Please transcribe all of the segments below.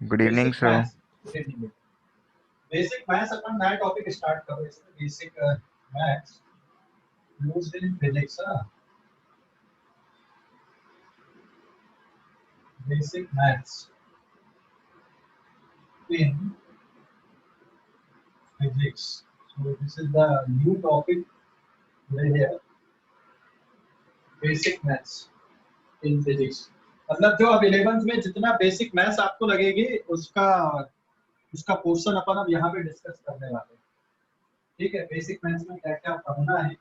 Good evening basic sir. Maths. Good evening. Basic maths अपन नया topic start करो इसमें, basic maths used in physics. Basic maths in physics. So this is the new topic today here. Basic maths in physics. मतलब जो अब 11th में जितना basic maths आपको लगेगी उसका उसका पोर्शन अपन अब यहाँ पे डिस्कस करने वाले हैं। ठीक है, बेसिक मैथ्स में क्या क्या पढ़ना है।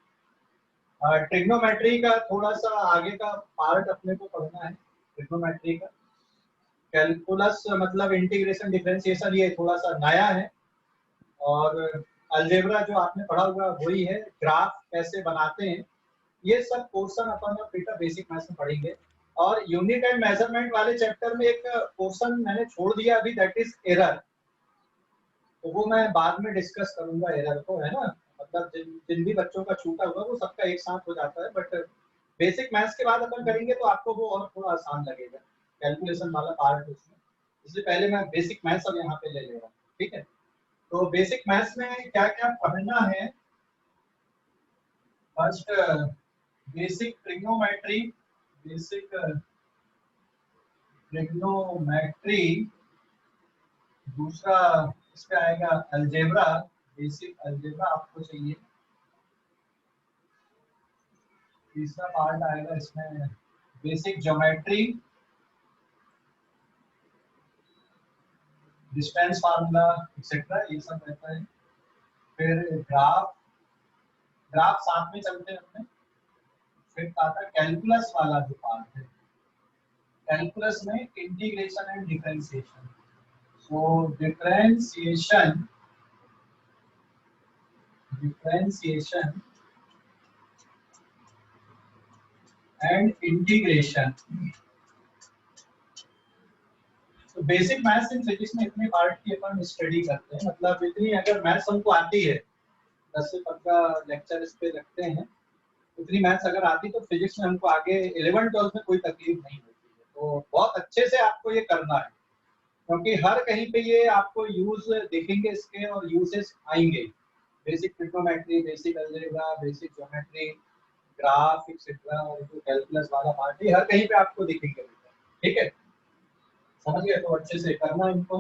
ट्रिग्नोमेट्री का थोड़ा सा आगे का पार्ट अपने को पढ़ना है। ट्रिग्नोमेट्री का कैलकुलस मतलब इंटीग्रेशन डिफरेंशिएशन ये थोड़ा सा नया है। और अलजेब्रा जो आपने पढ़ा हुआ वही है, ग्राफ कैसे बनाते हैं ये सब पोर्शन अपन बेटा बेसिक मैथ्स में पढ़ेंगे। और यूनिट एंड मेजरमेंट वाले चैप्टर में एक पोर्शन मैंने छोड़ दिया अभी, दैट इज एरर। तो वो मैं बाद में डिस्कस करूंगा एरर को, है ना। मतलब जिन भी बच्चों का छूटा हुआ वो सबका एक साथ हो जाता है, बट बेसिक मैथ्स के बाद अपन करेंगे तो आपको वो और थोड़ा आसान लगेगा, कैलकुलेशन वाला पार्ट उसमें। इसलिए पहले मैं बेसिक मैथ्स अब यहाँ पे ले ले रहा हूँ। ठीक है, तो बेसिक मैथ्स में क्या क्या पढ़ना है। First basic trigonometry. Basic trigonometry. दूसरा इसका आएगा अलजेब्रा। बेसिक अलजेब्रा आपको चाहिए। तीसरा पार्ट आएगा इसमें basic geometry, distance formula etcetera ये सब रहता है। फिर ग्राफ, ग्राफ साथ में चलते हैं अपने। फिर आता है कैलकुलस वाला जो पार्ट है। कैलकुलस में integration and differentiation. So differentiation and integration. तो बेसिक मैथ्स इन फिजिक्स में इतने पार्ट की अपन स्टडी करते हैं, मतलब इतनी अगर मैथ्स हमको आती है, 10 से 15 लेक्चर इस पे लगते हैं, उतनी मैथ्स अगर आती तो फिजिक्स में हमको आगे 11 12 में कोई तकलीफ नहीं होती है। तो बहुत अच्छे से आपको ये करना है, क्योंकि हर कहीं पे ये आपको यूज देखेंगे इसके और यूजेस आएंगे। Basic trigonometry, basic algebra, basic geometry, graph etcetera, और जो कैलकुलस वाला पार्ट है हर कहीं पे आपको दिखेंगे। ठीक है, समझ गए, तो अच्छे से करना इनको।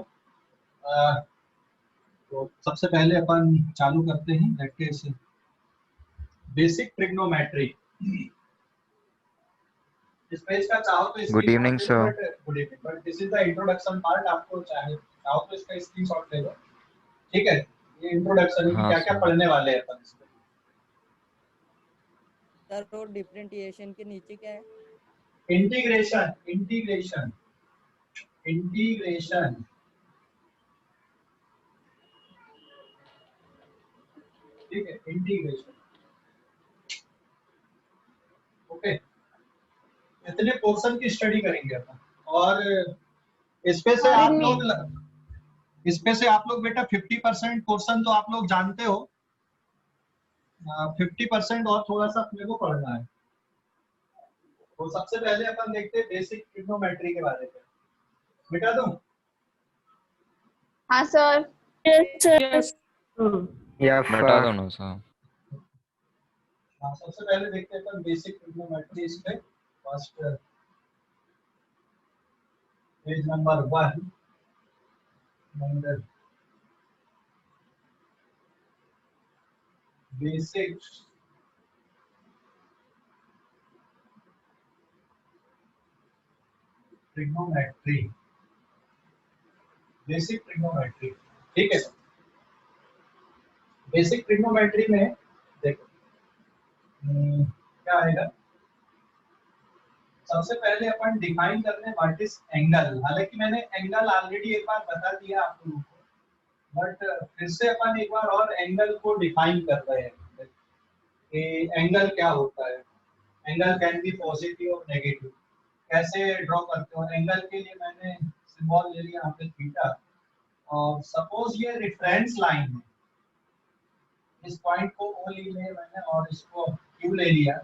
तो सबसे पहले अपन चालू करते हैं दैट इज बेसिक ट्रिग्नोमेट्री। इस पेज का चाहो तो गुड स्क्रीनशॉट इवनिंग ले लो, sir. But good evening, but this is the introduction part. आपको चाहो तो इसका स्क्रीनशॉट ले लो। ठीक है, ये इंट्रोडक्शन है कि हाँ क्या क्या सर। पढ़ने वाले हैं अपन इसमें। सर तो डिफरेंशिएशन के नीचे क्या है? Integration, integration, integration. ठीक है, इंटीग्रेशन। ओके, इतने पोर्शन की स्टडी करेंगे अपन। और इसमें से आप लोग बेटा 50% पोर्शन तो आप लोग जानते हो। 50% और थोड़ा सा अपने को पढ़ना है। तो सबसे पहले अपन देखते हैं बेसिक ट्रिग्नोमेट्री के बारे में। बेटा दूं? हाँ सर। Yes. या बता दो ना सर। हाँ, सबसे पहले देखते हैं अपन बेसिक ट्रिग्नोमेट्री। इस पे first page number 1 basic trigonometry. Basic trigonometry, ठीक है। बेसिक ट्रिग्नोमेट्री में देखो क्या आएगा। सबसे पहले अपन डिफाइन करते हैं व्हाट इज एंगल। हालांकि मैंने एंगल ऑलरेडी एक बार बता दिया आप लोगों को, बट फिर से अपन एक बार और एंगल को डिफाइन कर रहे हैं कि एंगल क्या होता है। एंगल कैन बी पॉजिटिव और नेगेटिव। कैसे ड्रॉ करते हो एंगल के लिए, मैंने सिंबल ले लिया यहाँ पे थीटा। और सपोज ये रेफरेंस लाइन है, इस पॉइंट को ओ ले लिया मैंने और इसको क्यू ले लिया।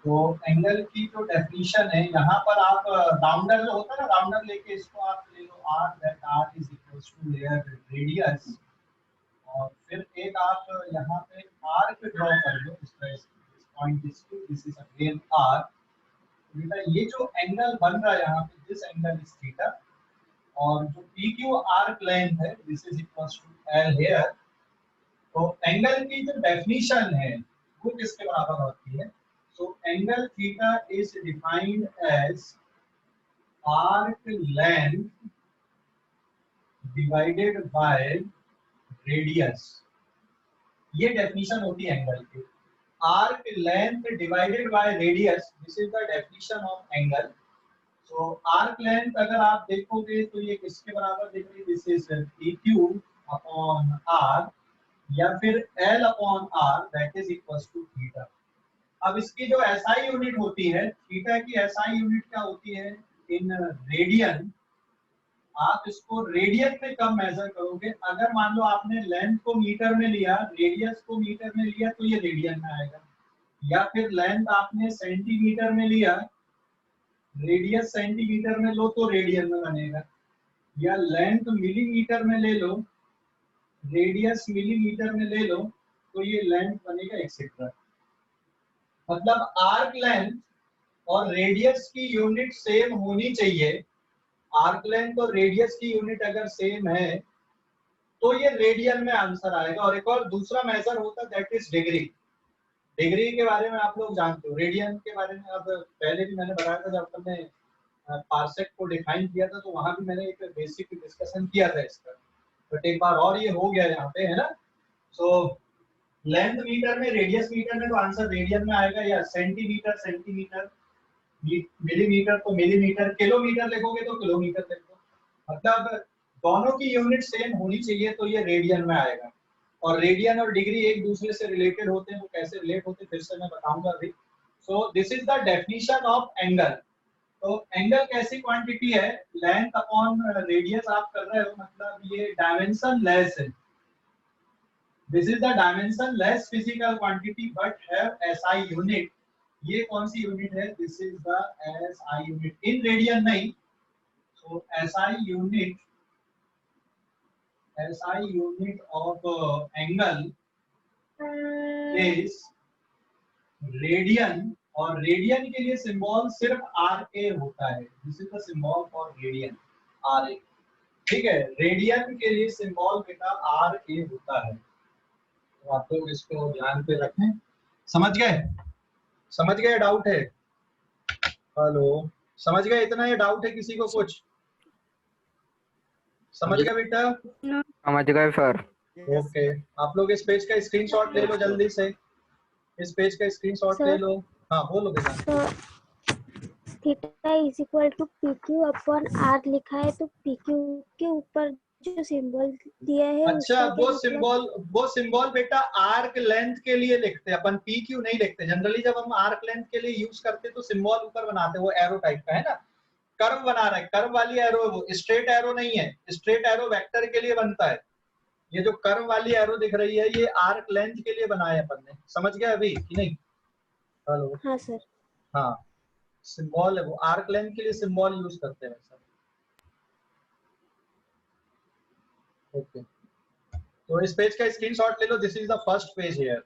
तो एंगल की जो डेफिनेशन है यहाँ पर आप राउंडर जो होता है ना, राउंडर लेके इसको आप ले लो r, that r is equals to layer radius, और फिर एक आप यहाँ पे आर्क ड्रॉ कर लो इस तरह से, point this is again r। बेटा ये जो एंगल बन रहा है यहाँ पे, दिस एंगल इज थीटा, और जो PQ आर्क लेंथ है this is equals to L here. तो एंगल की जो डेफिनेशन है वो किसके बराबर होती है? So angle theta is defined as arc length divided by radius. ये डेफिनेशन होती है एंगल की, arc length divided by radius, this is the definition of angle. So arc length अगर आप देखोगे तो ये किसके बराबर दिख रही है? This is PQ upon R, या फिर L upon R, that is equals to theta. अब इसकी जो SI यूनिट होती है, थीटा की SI यूनिट क्या होती है? In radian. आप इसको रेडियन में कब मेजर करोगे? अगर मान लो आपने लेंथ को मीटर में लिया, रेडियस को मीटर में लिया, तो ये रेडियन में आएगा। या फिर लेंथ आपने सेंटीमीटर में लिया, रेडियस सेंटीमीटर में लो तो रेडियन में बनेगा। या लेंथ मिलीमीटर में ले लो, रेडियस मिलीमीटर में ले लो, तो ये लेंथ बनेगा एक्सेट्रा। मतलब आर्क लेंथ और रेडियस की यूनिट सेम होनी चाहिए। आर्क लेंथ और रेडियस की यूनिट अगर सेम है तो ये रेडियन में आंसर आएगा। और एक और दूसरा मेजर होता है, दैट इज डिग्री। डिग्री के बारे में आप लोग जानते हो, रेडियन के बारे में अब पहले भी मैंने बताया था जब हमने पार्सेक को डिफाइन किया था, तो वहां भी मैंने एक बेसिक डिस्कशन किया था इसका, बट एक बार और ये हो गया यहाँ पे, है ना। सो लेंथ मीटर में, रेडियस मीटर में, तो आंसर रेडियन में आएगा। या सेंटीमीटर सेंटीमीटर, मिलीमीटर तो मिलीमीटर, किलोमीटर लिखोगे तो किलोमीटर लिख दो। मतलब दोनों की यूनिट सेम होनी चाहिए, तो ये रेडियन में आएगा। और रेडियन और डिग्री एक दूसरे से रिलेटेड होते हैं, वो कैसे रिलेट होते हैं फिर से मैं बताऊंगा अभी। सो this is the definition of angle. तो एंगल कैसी क्वांटिटी है? लेंथ अपॉन रेडियस आप कर रहे हो, मतलब ये डायमेंशन लेस है। This is the dimension less physical quantity but have SI unit. ये कौन सी यूनिट है? This is the SI unit, in radian नहीं। सो SI unit of angle is radian, और रेडियन के लिए सिंबल सिर्फ RA होता है। This is the symbol for radian, RA। ठीक है, रेडियन के लिए सिंबल बेटा RA होता है। तो आप लोग इसको ध्यान पे रखें। समझ गए? समझ गए? डाउट है? हेलो, समझ गए? इतना ही डाउट है किसी को कुछ? समझ गए बेटा? समझ गए सर। ओके, आप लोग इस पेज का स्क्रीनशॉट ले लो जल्दी से, इस पेज का स्क्रीनशॉट ले लो। हाँ बोलो बेटा। Theta is equal to PQ upon R लिखा है, तो PQ के ऊपर जो सिंबल दिया है अच्छा, उसका वो सिंबल बेटा आर्क लेंथ के लिए लिखते हैं अपन, PQ नहीं लिखते जनरली। जब हम आर्क लेंथ के लिए यूज करते तो सिंबल ऊपर बनाते, वो एरो टाइप का है ना, कर्व बना रहा है, कर्व वाली एरो, वो स्ट्रेट एरो नहीं है। स्ट्रेट एरो वेक्टर के लिए बनता है, ये जो कर्व वाली एरो दिख रही है ये आर्क लेंथ के लिए बनाया है अपन ने। समझ गए अभी कि नहीं? हेलो, हाँ सर। हाँ, सिंबल है वो, आर्क लेंथ के लिए सिंबल यूज करते हैं सर। ओके, तो इस पेज का स्क्रीनशॉट ले लो, this is the first page here.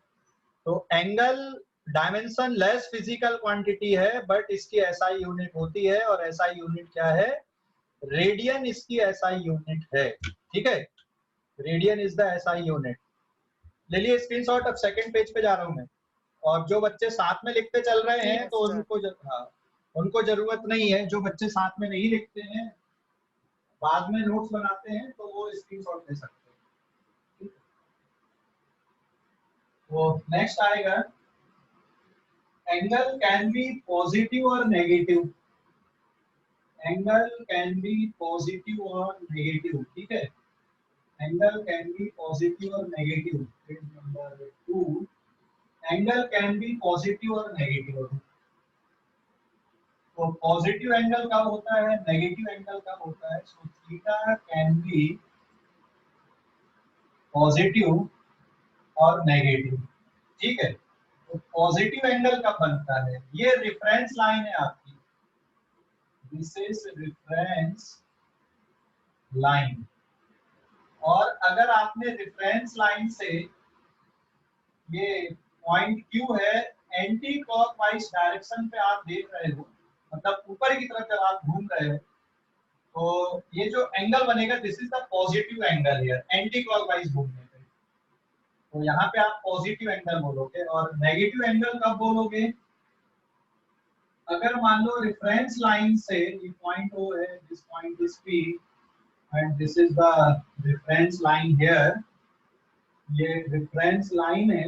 तो angle dimension less physical quantity है बट इसकी SI यूनिट होती है, और SI यूनिट क्या है? रेडियन इसकी SI यूनिट है। ठीक है, radian is the SI unit. ले लिए स्क्रीनशॉट। अब सेकंड पेज पे जा रहा हूं मैं, और जो बच्चे साथ में लिखते चल रहे हैं तो उनको जरूरत नहीं है। जो बच्चे साथ में नहीं लिखते हैं, बाद में नोट्स बनाते हैं, तो वो स्क्रीनशॉट ले सकते हैं। वो नेक्स्ट आएगा, एंगल कैन बी पॉजिटिव और negative. Angle can be positive और नेगेटिव। ठीक है, एंगल कैन बी पॉजिटिव और negative. Page number 2, angle can be positive और नेगेटिव। तो पॉजिटिव एंगल कब होता है, नेगेटिव एंगल कब होता है? So theta can be positive और नेगेटिव। ठीक है, तो पॉजिटिव एंगल कब बनता है? ये रेफरेंस लाइन है आपकी, दिस इज रेफरेंस लाइन। और अगर आपने रेफरेंस लाइन से, ये पॉइंट क्यू है, एंटी क्लॉकवाइज डायरेक्शन पे आप देख रहे हो, मतलब ऊपर की तरफ जब आप घूम रहे हो, तो ये जो एंगल बनेगा this is the positive angle here, anti clockwise घूमने पे। तो यहाँ पे आप पॉजिटिव एंगल बोलोगे। और नेगेटिव एंगल कब बोलोगे? अगर मान लो रेफरेंस लाइन से, ये पॉइंट ओ है, this point is P and this is the reference line here, ये रेफरेंस लाइन है।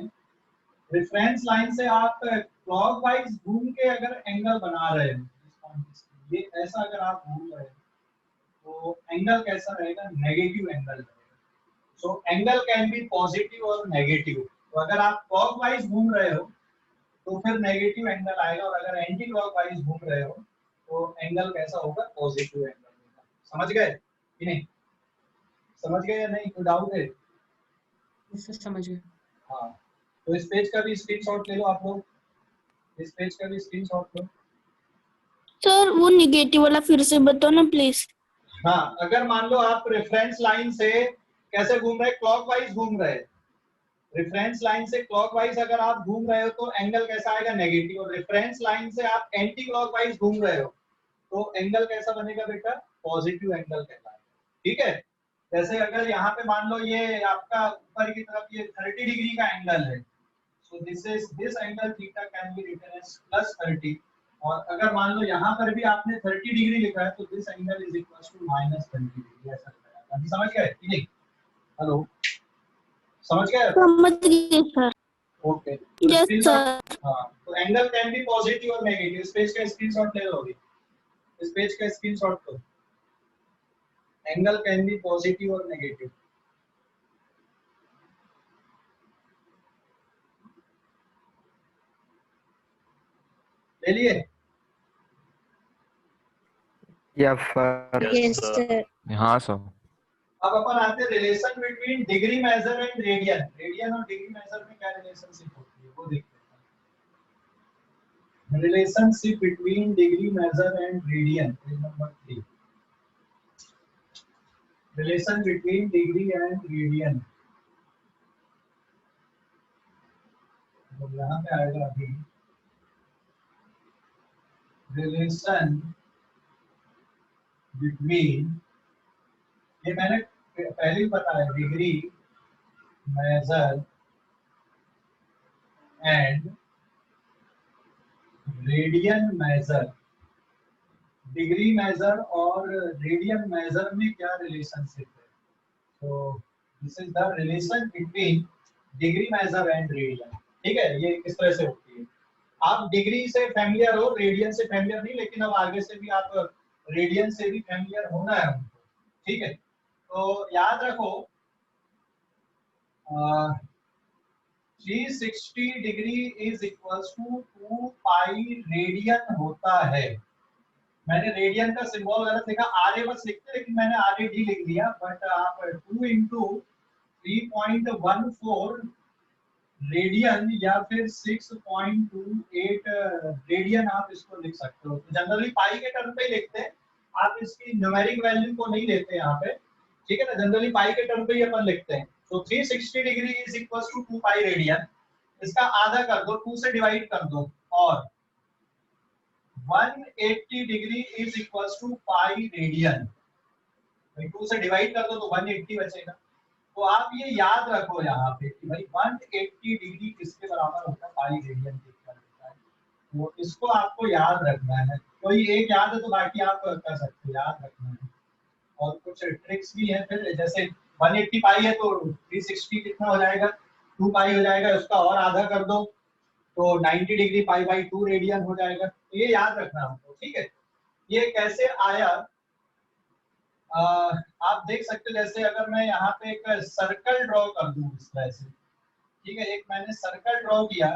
रेफरेंस लाइन से आप क्लॉकवाइज घूम के अगर एंगल बना रहे हो, ये ऐसा अगर आप घूम रहे हो तो एंगल कैसा रहेगा? नेगेटिव एंगल रहेगा। So angle can be positive और नेगेटिव। तो अगर आप क्लॉकवाइज घूम रहे हो तो फिर नेगेटिव एंगल आएगा, और अगर एंटी क्लॉकवाइज घूम रहे हो तो एंगल कैसा होगा? पॉजिटिव एंगल होगा। समझ गए कि नहीं? समझ गए या नहीं? कोई डाउट है? समझ गए। हाँ, तो इस पेज का भी स्क्रीनशॉट ले लो आप लोग, इस पेज का भी स्क्रीनशॉट लो। सर वो निगेटिव वाला फिर से बताओ ना प्लीज। हाँ, अगर मान लो आप रेफरेंस लाइन से कैसे घूम रहे? क्लॉकवाइज घूम रहे। रेफरेंस लाइन से क्लॉकवाइज अगर आप घूम रहे हो तो एंगल कैसा आएगा? नेगेटिव। और रेफरेंस लाइन से आप एंटी क्लॉकवाइज घूम रहे हो तो एंगल कैसा बनेगा बेटा? पॉजिटिव एंगल कहलाएगा। ठीक है? जैसे अगर यहाँ पे मान लो ये आपका ऊपर की तरफ ये 30 डिग्री का एंगल है, so this angle theta can be written as +30। और अगर मान लो यहाँ पर भी आपने 30 डिग्री लिखा है तो this angle is equal to -30 degree, ऐसा रहेगा। अभी समझ गए कि नहीं? हेलो, समझ गए? समझ गए सर। Okay, yes sir. हाँ, तो एंगल कैन बी पॉजिटिव और नेगेटिव। इस पेज का स्क्रीनशॉट ले लो अभी, इस पेज का स्क्रीनशॉट लो। एंगल कैन बी पॉजिटिव और नेगेटिव। ले लिए? Yes sir. Yes sir. हाँ सर। अब अपन आते हैं relation between degree measure and radian. Radian और डिग्री मेजर में क्या रिलेशनशिप होती है वो देखते हैं। Relationship between degree measure and radian, page number 3। Relation between degree and radian, तो यहाँ पे आएगा अभी रिलेशन बिटवीन, ये मैंने पहले ही बताया, degree measure and radian measure. Degree measure और रेडियन मेजर में क्या रिलेशनशिप है? तो this is the relation between degree measure and radian. ठीक है, ये किस तरह से होती है? आप डिग्री से फैमिलियर हो, रेडियन से फैमिलियर नहीं, लेकिन अब आगे से भी आप रेडियन से भी फैमिलियर होना है हमको। ठीक है, तो याद रखो 360 degree is equals to 2 pi radian होता है। मैंने रेडियन का सिंबल गलत लिखा, आर ए बस लिखते, लेकिन मैंने आर ए डी लिख दिया। बट आप 2 इंटू 3.14 रेडियन या फिर 6.28 रेडियन आप इसको लिख सकते हो। तो जनरली पाई के टर्म पे ही लिखते हैं, आप इसकी न्यूमेरिक वैल्यू को नहीं लेते यहाँ पे। ठीक है ना, जनरली पाई के टर्म पे ही अपन लिखते हैं। तो 360 degree is equal to 2 pi radian, इसका आधा कर दो, 2 से डिवाइड कर दो, और 180 degree is equal to pi radian. 2 से डिवाइड कर दो तो 180 बचेगा। तो आप ये याद रखो यहाँ पे कि भाई 180 डिग्री किसके बराबर होता है? पाई रेडियन के बराबर होता है। तो इसको आपको याद रखना है। कोई एक याद है तो बाकी आप कर सकते हो, याद रखना है। और कुछ ट्रिक्स भी है फिर, जैसे 180 पाई है तो 360 कितना हो जाएगा? 2 पाई हो जाएगा, उसका और आधा कर दो तो 90 डिग्री पाई बाई 2 रेडियन हो जाएगा। तो ये याद रखना हमको। ठीक है, ये कैसे आया आप देख सकते हो। जैसे अगर मैं यहाँ पे एक सर्कल ड्रॉ कर दूं इस तरह से, ठीक है, एक मैंने सर्कल ड्रॉ किया,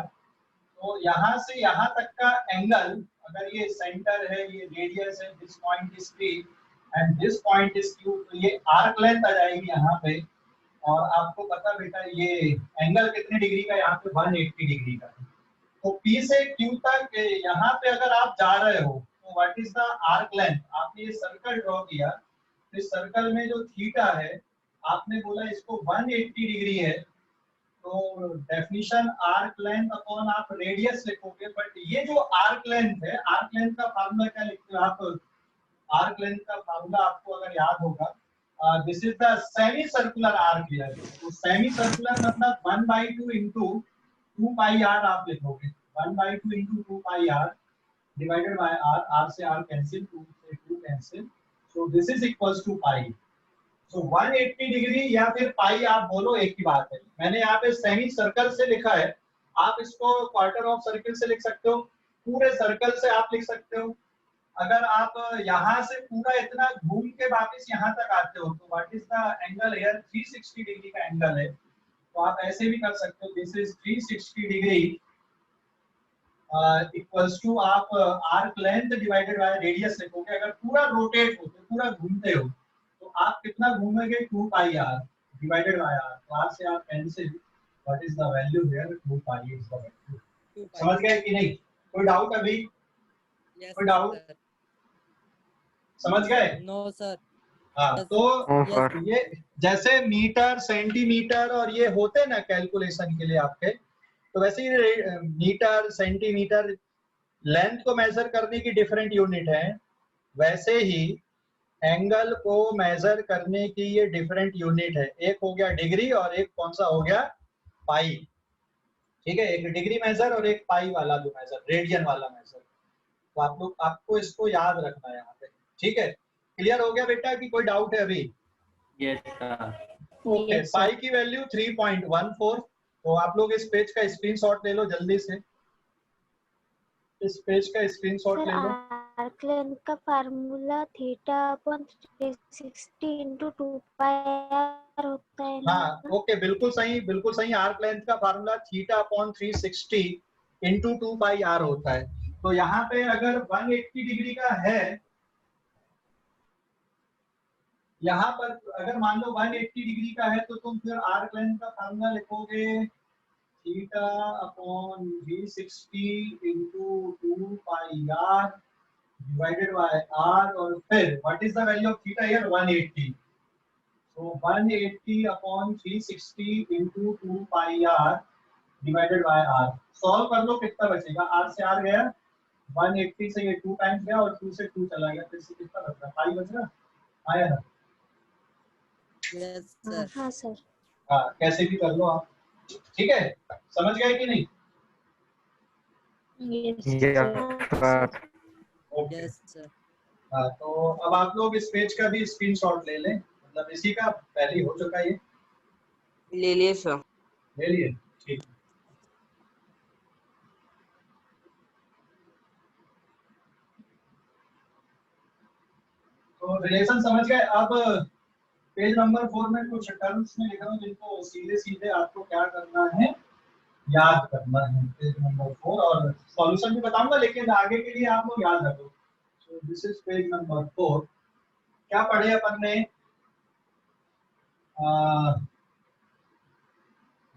तो यहाँ से यहाँ तक का एंगल, अगर ये सेंटर है, ये रेडियस है, this point is P and this point is Q, तो ये आर्क लेंथ आ जाएगी यहाँ पे। और आपको पता बेटा ये एंगल कितने डिग्री का? यहाँ पे 180 डिग्री का है। तो P से Q तक यहाँ पे अगर आप जा रहे हो तो what is the arc length, आपने ये सर्कल ड्रॉ किया, तो इस सर्कल में जो थीटा है आपने बोला इसको 180 डिग्री है, तो डेफिनेशन आर्क लेंथ अपॉन आप रेडियस लिखोगे। बट ये जो आर्क लेंथ है, आर्क लेंथ का फार्मूला क्या लिखते हो आप? आर्क लेंथ का फार्मूला आपको अगर याद होगा, this is the semi circular arc here. तो सेमी सर्कुलर मतलब 1/2 इंटू 2 पाई आर आप लिखोगे, 1/2 into 2 pi R divided by R, R से आर कैंसिल, 2 से 2 cancel, so this is equals to pi. So 180 degree या फिर पाई आप बोलो एक ही बात है। मैंने यहाँ पे सेमी सर्कल से लिखा है, आप इसको क्वार्टर ऑफ सर्कल से लिख सकते हो, पूरे सर्कल से आप लिख सकते हो। अगर आप यहाँ से पूरा इतना घूम के वापस यहाँ तक आते हो तो what is the angle here? 360 degree का एंगल है, तो आप ऐसे भी कर सकते हो, this is 360 degree equals to आप arc length divided by radius लिखोगे। अगर पूरा रोटेट होते, पूरा घूमते हो तो आप कितना घूमेंगे? 2 pi R divided by R, तो आर से R cancel, what is the value here? 2 pi is the value. 2 pi. समझ गए कि नहीं? कोई डाउट अभी? Yes, कोई डाउट? sir. समझ गए? No, sir. हाँ, Yes, तो नो yes, सर। ये जैसे मीटर, सेंटीमीटर और ये होते हैं ना कैलकुलेशन के लिए आपके, तो वैसे ही मीटर, सेंटीमीटर लेंथ को मेजर करने की डिफरेंट यूनिट है, वैसे ही एंगल को मेजर करने की ये डिफरेंट यूनिट है। एक हो गया डिग्री और एक कौन सा हो गया? पाई। ठीक है, एक डिग्री मेजर और एक पाई वाला जो मेजर, रेडियन वाला मेजर। तो आप लोग, आपको इसको याद रखना है यहाँ पे। ठीक है, क्लियर हो गया बेटा कि कोई डाउट है अभी? Yes sir. Okay, Yes, sir. पाई की वैल्यू 3.14। तो आप लोग इस पेज का स्क्रीनशॉट ले लो जल्दी से, इस पेज का स्क्रीनशॉट सर ले लो। आर्क लेंथ का formula theta upon 360 into 2 pi R होता है ना? हाँ, ओके, बिल्कुल सही, बिल्कुल सही। आर्क लेंथ का formula theta upon 360 into 2 pi R होता है। तो यहाँ पे अगर 180 डिग्री का है, यहाँ पर अगर मान लो 180 डिग्री का है, तो तुम फिर आर्क लेंथ का फार्मूला लिखोगे theta upon 360 into 2 pi R divided by R, और फिर what is the value of theta here? 180। So 180 upon 360 into 2 pi R divided by R. Solve कर लो, कितना बचेगा? आर से आर गया, 180 से ये 2 टाइम्स गया और 2 से 2 चला गया, फिर से कितना बच रहा? पाई बच रहा, आया ना? yes, sir. हाँ सर। हाँ, कैसे भी कर लो आप। ठीक है, समझ गए कि नहीं? Yes yes sir. Okay. Yes, sir. हाँ, तो अब आप लोग इस पेज का भी स्क्रीनशॉट ले लें, मतलब इसी का पहले ही हो चुका है, ये ले लिए सर। ले लिए? ठीक। तो रिलेशन समझ गए? अब पेज नंबर 4 में कुछ टर्म्स में लिखा हूं जिनको सीधे सीधे आपको क्या करना है? याद करना है। पेज नंबर 4 और सॉल्यूशन भी बताऊंगा, लेकिन आगे के लिए आप लोग याद रखो। So this is page number 4। क्या पढ़े अपन ने?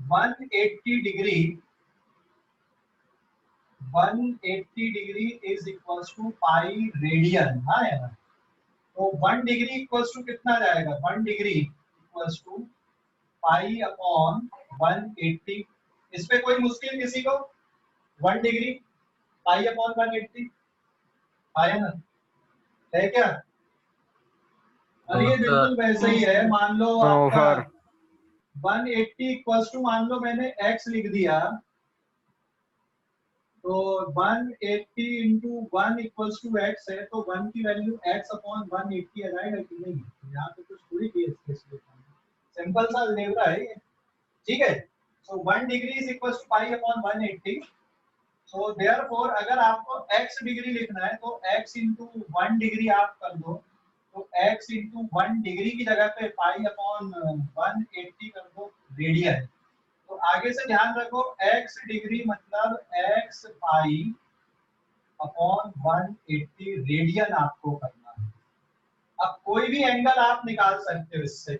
180 degree, 180 degree is equals to pi radian. हाँ है ना? तो 1 डिग्री इक्वल्स टू कितना जाएगा? 1 degree equals to pi upon 180। इस पे कोई मुश्किल किसी को? 1 डिग्री पाई अपॉन 180 आया ना? है क्या? और ये बिल्कुल वैसे ही है। मान लो नो आपका सर। 180 इक्वल्स टू, मान लो मैंने x लिख दिया, तो 180 इंटू 1 इक्वल्स टू x है, तो 1 की वैल्यू x अपॉन 180 आ जाएगा कि नहीं? यहाँ पे कुछ थोड़ी केस सिंपल सा अलजेब्रा है ये। ठीक है, so 1 degree is equals to pi upon 180। So therefore अगर आपको x डिग्री लिखना है तो x इंटू 1 डिग्री आप कर दो, तो x इंटू 1 डिग्री की जगह पे पाई अपॉन 180 कर दो रेडियन। तो आगे से ध्यान रखो, x डिग्री मतलब x पाई अपॉन 180 रेडियन आपको करना है। अब कोई भी एंगल आप निकाल सकते हो इससे,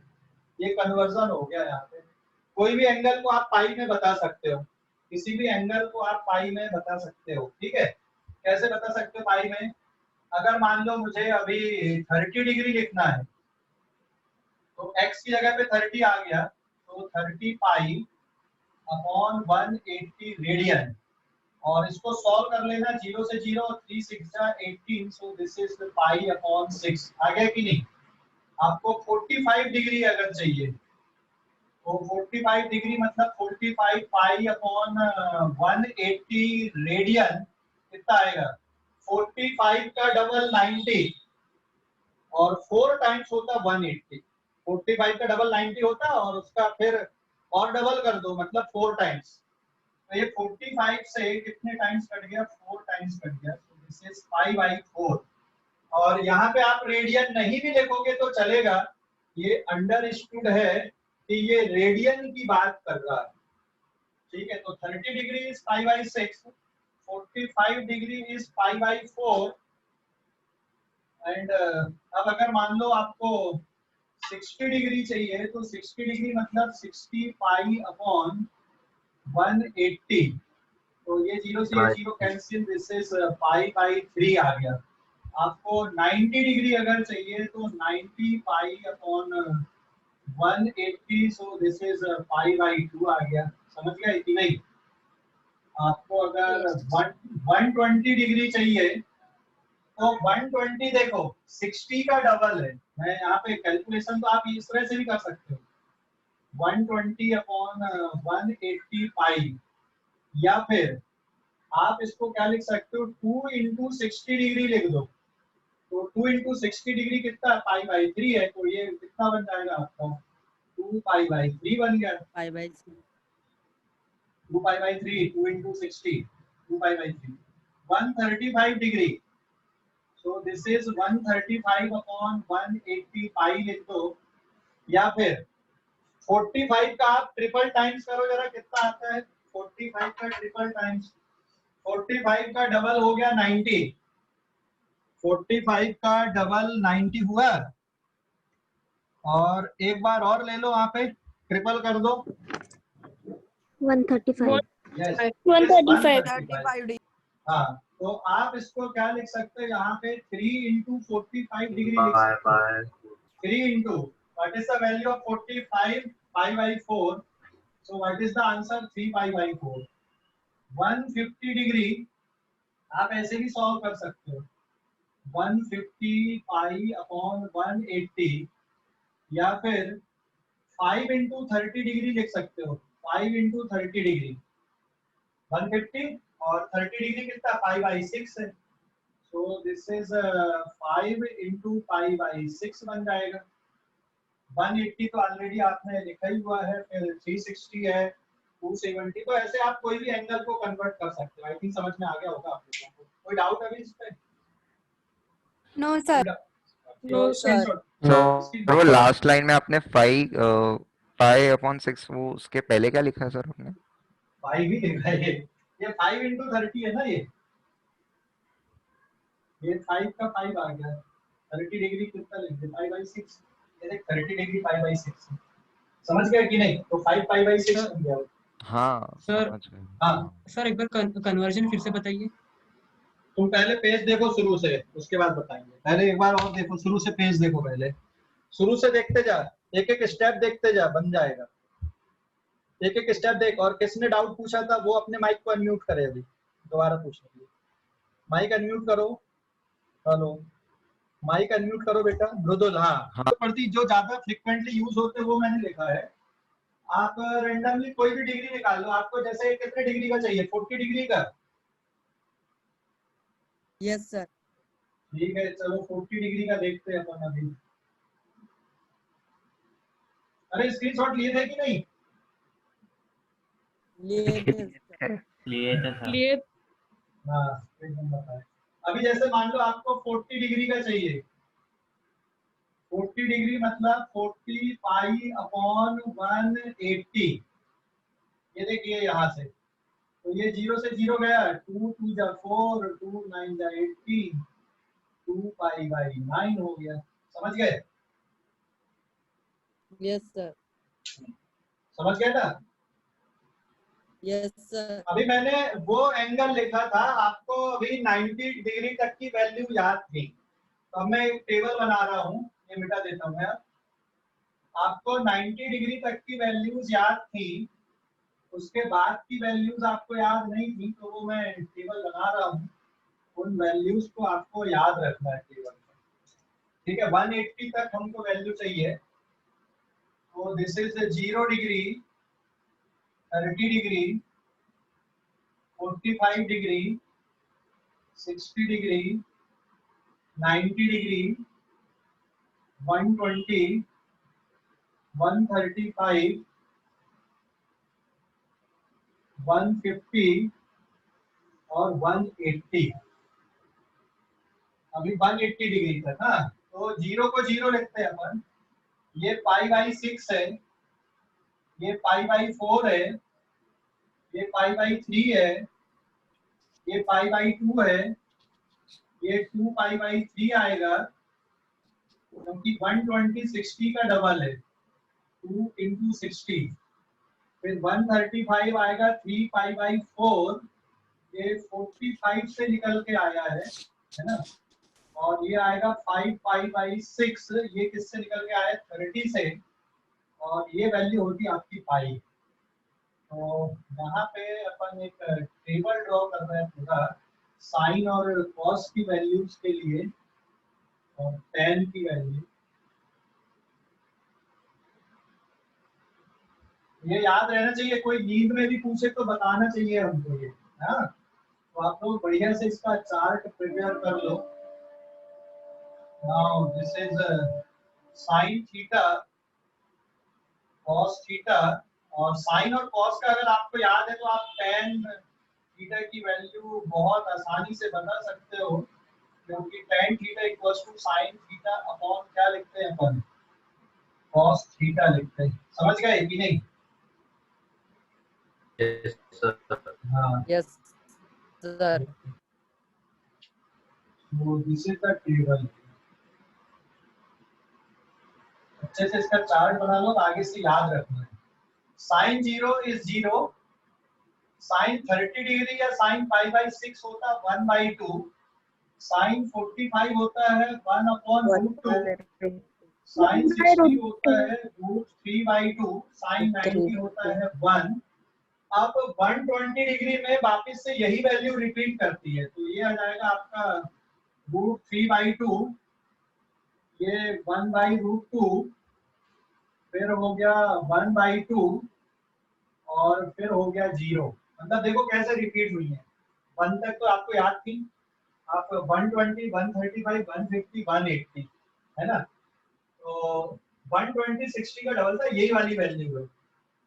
ये कन्वर्जन हो गया। यहाँ पे कोई भी एंगल को आप पाई में बता सकते हो। किसी भी एंगल को आप पाई में बता सकते हो, ठीक है। कैसे बता सकते हो पाई में? अगर मान लो मुझे अभी 30 डिग्री लिखना है, तो x की जगह पे 30 आ गया, तो 30 पाई अपॉन 180 रेडियन, और इसको सॉल्व कर लेना 0 से 0, 3 6 जा 18, सो दिस इज पाई अपॉन 6। आ गया कि नहीं? आपको 45 डिग्री अगर चाहिए, तो 45 डिग्री मतलब 45 पाई अपॉन 180 रेडियन कितना आएगा? 45 का डबल 90, और 4 टाइम्स होता 180। 45 का डबल 90 होता, और उसका फिर और डबल कर दो मतलब 4 टाइम्स। तो ये 45 से कितने टाइम्स कट गया? 4 टाइम्स कट गया, तो दिस इज पाई बाई 4। और यहाँ पे आप रेडियन नहीं भी लिखोगे तो चलेगा, ये अंडरस्टूड है कि ये रेडियन की बात कर रहा है, ठीक है। तो 30 degree is pi by 6, 45 degree is pi by 4, and अब अगर मान लो आपको 60 डिग्री चाहिए, तो 60 डिग्री मतलब 60 पाई अपॉन 180, तो ये 0 से ये 0 cancel, this is pi by 3 आ गया। आपको 90 डिग्री अगर चाहिए तो 90 पाई upon 180, so this is pi by 2 आ गया। समझ गए कि नहीं? आपको अगर 120 डिग्री चाहिए, तो 120 देखो 60 का डबल है। मैं यहाँ पे कैलकुलेशन तो आप इस तरह से भी कर सकते हो, 120 अपॉन 180 पाई, या फिर आप इसको क्या लिख सकते हो, 2 इंटू 60 डिग्री लिख दो। तो 2 इंटू 60 डिग्री कितना? पाई बाई 3 है, तो ये कितना बन जाएगा आपका? 2 पाई बाई 3 बन गया। Pi by 2 pi by 3, 2 into 60, 2 pi by 3, 135 degree. So this is 135 upon 180 पाई लिख दो, या फिर 45 का आप ट्रिपल टाइम्स करो जरा, कितना आता है? 45 का ट्रिपल टाइम्स, 45 का डबल हो गया 90, 45 का डबल 90 हुआ, और एक बार और ले लो, वहां पे ट्रिपल कर दो। 135। यस 135। 35 हाँ, तो आप इसको क्या लिख सकते हैं यहाँ पे? 3 इंटू 45 डिग्री लिख सकते हैं। 3 into what is the value of 45 pi by 4, so what is the answer? 3 pi by 4। 150 degree आप ऐसे भी सॉल्व कर सकते हो, 150 पाई अपॉन 180, या फिर 5 इंटू 30 डिग्री लिख सकते हो, 5 इंटू 30 डिग्री 150, और 30 डिग्री कितना? पाई बाई 6 है, so this is 5 into pi by 6 बन जाएगा। 180 तो ऑलरेडी आपने लिखा ही हुआ है, फिर 360 है, 270, तो ऐसे आप कोई भी एंगल को कन्वर्ट कर सकते हो। आई थिंक समझ में आ गया होगा आप लोगों को। कोई डाउट अभी इस पे? No sir. No sir. वो लास्ट लाइन में आपने 5/6 वो उसके पहले क्या लिखा है सर आपने? 5 ही लिखा है ये 5 इंटू 30 है ना, ये 5 का 5 आ गया, 30 डिग्री कितना लिख दे? 5/6, ये देख 30 डिग्री 5/6, समझ गए कि नहीं? तो 5 5/6 बन गया। हाँ सर। समझ गए। हाँ, सर एक बार कन्वर्जन फिर से बताइए। तुम पहले पेज देखो शुरू से, उसके बाद बताएंगे। पहले एक बार और देखो, शुरू से पेज देखो, पहले शुरू से देखते जा, एक एक स्टेप देखते जा, बन जाएगा। एक एक स्टेप देख। और किसने डाउट पूछा था वो अपने माइक को अनम्यूट करे, अभी दोबारा पूछने के लिए माइक अनम्यूट करो। हेलो, माइक अनम्यूट करो बेटा। मृदुल, हाँ। तो प्रति जो ज्यादा फ्रिक्वेंटली यूज होते हैं वो मैंने लिखा है। आप रेंडमली कोई भी डिग्री निकाल लो। आपको जैसे कितने डिग्री का चाहिए? 40 डिग्री का? Yes sir. ठीक है, चलो 40 डिग्री का देखते हैं अपन अभी। अरे स्क्रीनशॉट लिए थे कि नहीं? लिए थे सर। लिए तो था। लिए हाँ, एकदम बताएं। अभी जैसे मान लो आपको 40 डिग्री का चाहिए, 40 डिग्री मतलब 40 पाई अपॉन 180। ये देखिए यहाँ से, तो ये 0 से 0 गया, 2 2 जा 4, 2 9 जा 18, 2 पाई बाई 9 हो गया। समझ गए? Yes sir. समझ गए ना? Yes, sir. अभी मैंने वो एंगल लिखा था, आपको अभी 90 डिग्री तक की वैल्यू याद थी, तो अब मैं एक टेबल बना रहा हूँ, ये मिटा देता हूँ मैं। आपको 90 डिग्री तक की वैल्यूज याद थी, उसके बाद की वैल्यूज आपको याद नहीं थी, तो वो मैं टेबल बना रहा हूँ, उन वैल्यूज को आपको याद रखना है टेबल में। ठीक है, 180 तक हमको वैल्यू चाहिए, तो this is 0 degree, 30 degree, 45 degree, 60 degree, 90 degree, 120, 135, 150 और 180। अभी 180 डिग्री तक। हाँ, तो 0 को 0 लिखते हैं अपन, ये π/6 है, ये π/4 है, ये π/3 है, ये π/2 है, ये 2π/3 आएगा, क्योंकि 120 60 का डबल है, 2 × 60, फिर 135 आएगा 3π/4, ये 45 से निकल के आया है ना, और ये आएगा 5π/6, ये किससे निकल के आया, 30 से, और ये वैल्यू होगी आपकी पाई। तो यहाँ पे अपन एक टेबल ड्रॉ कर रहे हैं पूरा साइन और कॉस की वैल्यूज के लिए और tan की वैल्यू। ये याद रहना चाहिए, कोई नींद में भी पूछे तो बताना चाहिए हमको ये। हाँ, तो आप लोग बढ़िया से इसका चार्ट प्रिपेयर कर लो। Now this is sine theta, cos theta, और साइन और कॉस का अगर आपको याद है तो आप tan थीटा की वैल्यू बहुत आसानी से बता सकते हो, क्योंकि tan theta equals to sine theta upon क्या लिखते हैं अपन, कॉस थीटा लिखते हैं। समझ गए कि नहीं? Yes, sir. हाँ, Yes, sir. so this is the table। अच्छे से इसका चार्ट बना लो, आगे से याद रखना है। साइन 0 इज 0, साइन 30 डिग्री या साइन π/6 होता है 1/2, साइन 45 होता है 1/√2, साइन 60 होता है √3/2, साइन 90 होता है 1। अब 120 डिग्री में वापस से यही वैल्यू रिपीट करती है, तो ये आ जाएगा आपका √3/2, ये 1/√2, फिर हो गया 1/2, और फिर हो गया 0। मतलब देखो कैसे रिपीट हुई है। 1 तक तो आपको याद थी, आप 120, 135, 150, 180 है ना, तो 120 60 का डबल था, यही वाली वैल्यू है।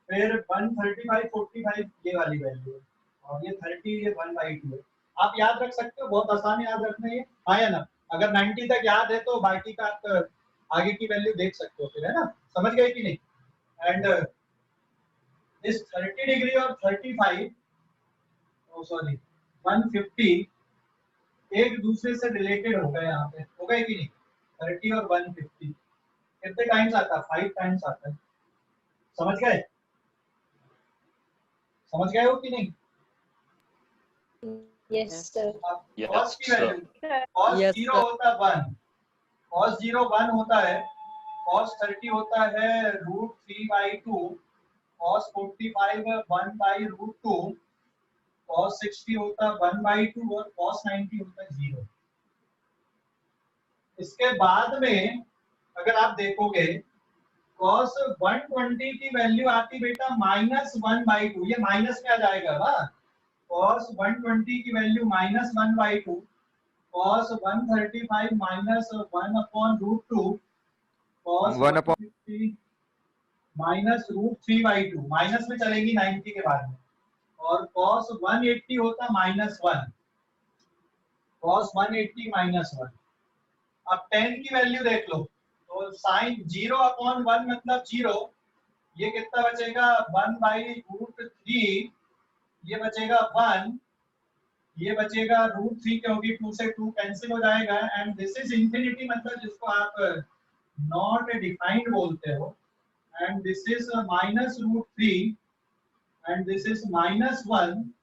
फिर 135 45 ये वाली वैल्यू है, और ये 30, ये 1/2 है। आप याद रख सकते हो, बहुत आसान याद रखना है। हाँ या ना? अगर 90 तक याद है तो बाकी का आप आगे की वैल्यू देख सकते हो फिर, है ना? समझ गए कि नहीं? एंड इस 30 डिग्री और 35 सॉरी 150 एक दूसरे से रिलेटेड हो गए, यहाँ पे हो गए कि नहीं? 30 और 150 कितने टाइम्स आता है? 5 टाइम्स आता है। समझ गए? समझ गए हो कि नहीं? Yes, sir. cos की वैल्यू, cos Yes, 0 sir. होता है 1, cos 0 1 होता है, cos 30 होता है √3/2, cos 45 1/√2, cos 60 होता है 1/2, और cos 90 होता है 0। इसके बाद में अगर आप देखोगे cos 120 की वैल्यू आती बेटा -1/2, ये माइनस में आ जाएगा ना, cos 120 की वैल्यू -1/2, cos 135 -1/√2, cos 150 -√3/2, माइनस में चलेगी 90 के बाद में, और cos 180 होता -1, cos 180 -1। अब tan की वैल्यू देख लो, तो sin 0/1 मतलब 0, ये कितना बचेगा 1/√3, ये बचेगा 1, ये बचेगा √3, क्योंकि 2 से 2 कैंसिल हो जाएगा, एंड दिस इज इंफिनिटी, मतलब जिसको आप नॉट डिफाइंड बोलते हो, and this is -√3, and this is -1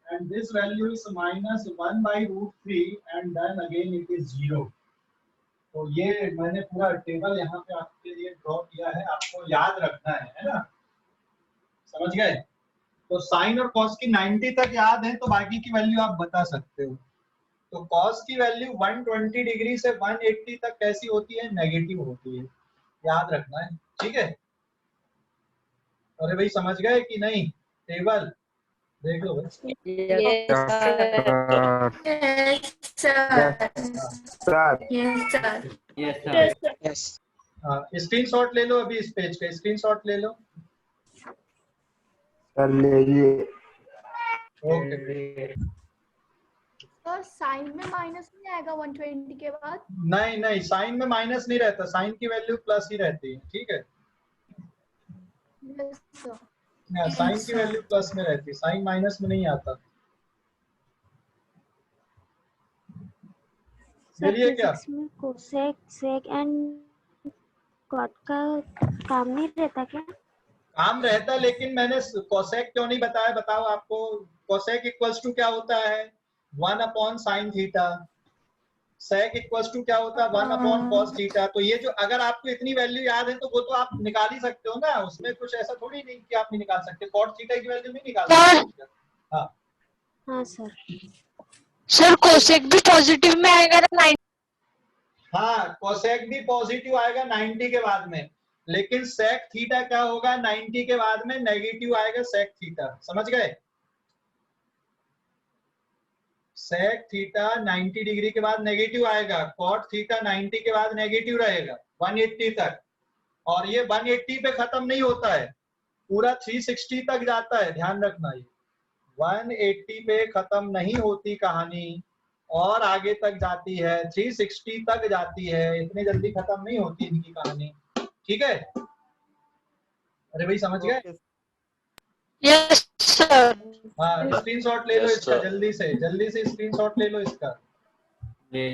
and this value is -1/√3 and then again it is 0. तो ये मैंने पूरा टेबल यहाँ पे आपके लिए ड्रॉ किया है, आपको याद रखना है ना, समझ गए? तो साइन और कॉस की 90 तक याद है तो बाकी की वैल्यू आप बता सकते हो। तो कॉस की वैल्यू 120 डिग्री से 180 तक कैसी होती है? नेगेटिव होती है, याद रखना है, ठीक है? अरे भाई समझ गए कि नहीं? टेबल देख लो भाई। Yes, sir. Yes. स्क्रीनशॉट ले लो, अभी इस पेज का स्क्रीनशॉट ले लो। सर लीजिए। ओके। सर साइन में माइनस नहीं आएगा 120 के बाद? नहीं नहीं, साइन में माइनस नहीं रहता, साइन की वैल्यू प्लस ही रहती है, ठीक है? Yes sir. साइन की वैल्यू प्लस में रहती है, साइन माइनस में नहीं आता। चलिए क्या इसमें कोसेक सेक एंड कॉट का काम नहीं रहता क्या? काम रहता, लेकिन मैंने कोसेक क्यों नहीं बताया, बताओ आपको। कोसेक इक्वल्स टू क्या होता है? 1/sin theta. Sec equals to क्या होता है? 1/cos theta. तो ये जो, अगर आपको इतनी वैल्यू याद है तो वो तो आप निकाल ही सकते हो ना, उसमें कुछ ऐसा थोड़ी नहीं कि आप नहीं निकाल सकते। कॉट थीटा की वैल्यू नहीं निकाल सकते। हाँ हाँ सर। सर कोसेक भी पॉजिटिव में आएगा ना 90? हाँ, कोसेक भी पॉजिटिव आएगा 90 के बाद में, लेकिन सेक थीटा क्या होगा? 90 के बाद में नेगेटिव आएगा सेक थीटा, समझ गए? सेक थीटा 90 डिग्री के बाद नेगेटिव आएगा, कॉट थीटा 90 के बाद नेगेटिव रहेगा 180 तक, और ये 180 पे खत्म नहीं होता है, पूरा 360 तक जाता है, ध्यान रखना। ये 180 पे खत्म नहीं होती कहानी, और आगे तक जाती है, 360 तक जाती है, इतनी जल्दी खत्म नहीं होती इनकी कहानी, ठीक है? अरे भाई समझ गए? Yes sir. हाँ, स्क्रीनशॉट ले लो इसका, जल्दी से स्क्रीनशॉट ले लो इसका। ले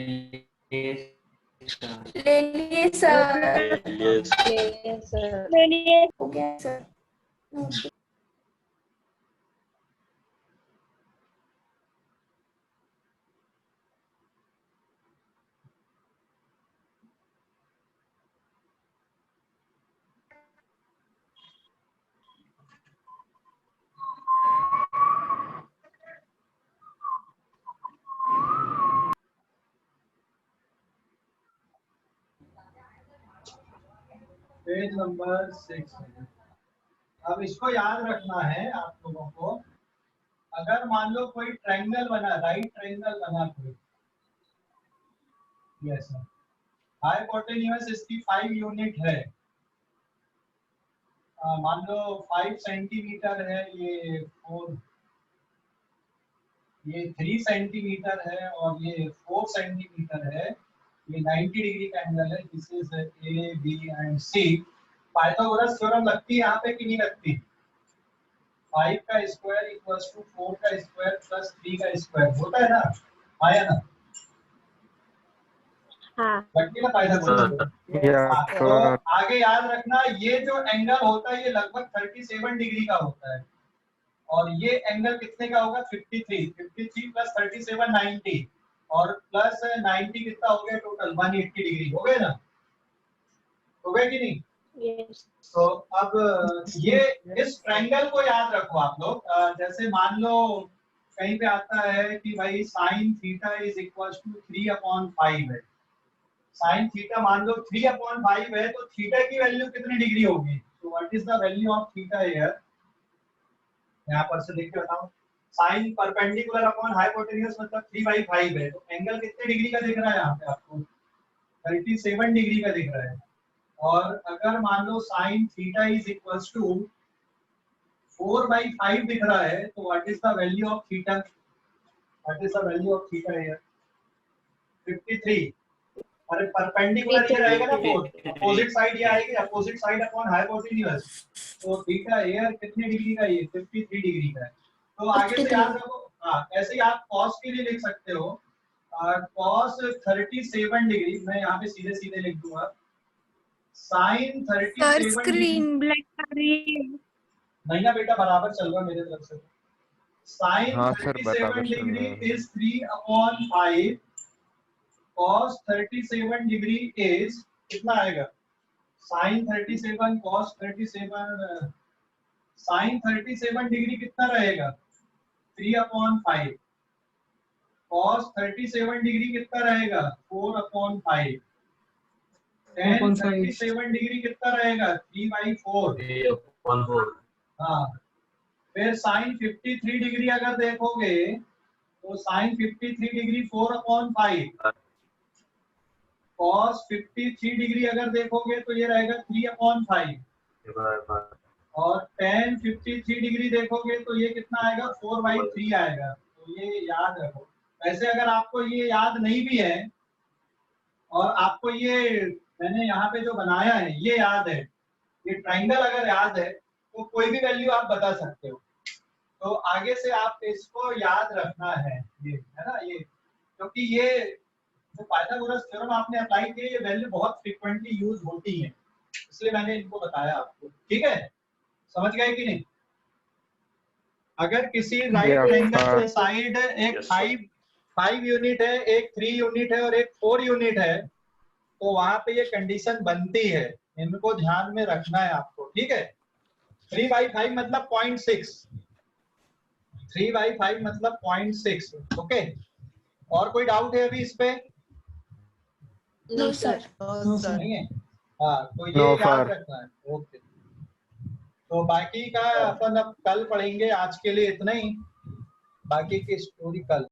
लिए सर। ले लिए हो गया सर। Page number 6। अब इसको याद रखना है आप लोगों को। अगर मान लो कोई ट्रायंगल बना, राइट ट्रायंगल बना कोई, यस सर, हाइपोटेन्यूज इसकी 5 यूनिट है, मान लो 5 सेंटीमीटर है, ये 3 सेंटीमीटर है और ये 4 सेंटीमीटर है, ये 90 डिग्री का एंगल है, this is A B and C. Pythagoras theorem लगती है यहाँ पे कि नहीं लगती? 5 का स्क्वायर इक्वल्स टू 4 का स्क्वायर प्लस 3 का स्क्वायर होता है ना, आया ना? हाँ। लगती है ना पाइथागोरस? तो आगे याद रखना, ये जो एंगल होता है ये लगभग 37 डिग्री का होता है, और ये एंगल कितने का होगा? 53 प्लस 37 90, और प्लस 90 कितना हो गया टोटल? 180 डिग्री हो गए ना, हो गए कि नहीं? Yes. तो अब ये इस ट्रायंगल को याद रखो आप लोग। जैसे मान लो कहीं पे आता है कि भाई sine theta is equal to 3/5 है, साइन थीटा मान लो 3/5 है, तो थीटा की वैल्यू कितनी डिग्री होगी? तो what is the value of theta here? यहाँ पर से देख के बताओ। साइन परपेंडिकुलर अपॉन हाइपोटेन्यूज मतलब 3/5 है, तो एंगल कितने डिग्री का दिख रहा है यहाँ पे आपको? 37 डिग्री का दिख रहा है। और अगर मान लो sine theta is equals to 4/5 दिख रहा है, तो what is the value of theta? What is the value of theta here? 53। अरे परपेंडिकुलर ये रहेगा ना, 4 अपोजिट साइड ये आएगी, अपोजिट साइड अपॉन हाइपोटेन्यूज, तो थीटा हियर कितने डिग्री का? ये 53 डिग्री का है। तो आगे से याद रखो, हाँ, ऐसे ही आप कॉस के लिए लिख सकते हो, कॉस 37 डिग्री, मैं यहाँ पे सीधे सीधे लिख दूंगा, साइन 37 स्क्रीन ब्लैक कर रही है। नहीं ना बेटा, बराबर चल रहा मेरे तरफ से। साइन हाँ सर, 37 बराबर चल डिग्री रहा है। इज 3/5, cos 37 डिग्री इज कितना आएगा? साइन 37 cos 37, साइन 37 डिग्री कितना रहेगा? 3/5। cos 37 डिग्री कितना रहेगा? 4/5। tan 37 डिग्री कितना रहेगा? 3/4। हाँ, फिर साइन 53 डिग्री अगर देखोगे तो साइन 53 डिग्री 4/5। cos 53 डिग्री अगर देखोगे तो ये रहेगा 3/5। और tan 53 डिग्री देखोगे तो ये कितना आएगा? 4/3 आएगा। तो ये याद रखो। वैसे अगर आपको ये याद नहीं भी है और आपको ये मैंने यहाँ पे जो बनाया है ये याद है, ये ट्राइंगल अगर याद है तो कोई भी वैल्यू आप बता सकते हो। तो आगे से आप इसको याद रखना है, ये है ना, ये क्योंकि ये जो पाइथागोरस थ्योरम आपने अप्लाई किए ये वैल्यू बहुत फ्रीक्वेंटली यूज होती है, इसलिए मैंने इनको बताया आपको। ठीक है, समझ गए कि नहीं? अगर किसी राइट एंगल के साइड एक 5 यूनिट है, एक 3 यूनिट है और एक 4 यूनिट है, तो वहां पे ये कंडीशन बनती है, इनको ध्यान में रखना है आपको। ठीक है, 3/5 मतलब 0.6, 3/5 मतलब 0.6। ओके, और कोई डाउट है अभी इस पे? No, sir. No, sir. नहीं है? हाँ, तो ये No, याद sir. रखना है। ओके, तो बाकी का अपन अब कल पढ़ेंगे, आज के लिए इतना ही, बाकी की स्टोरी कल।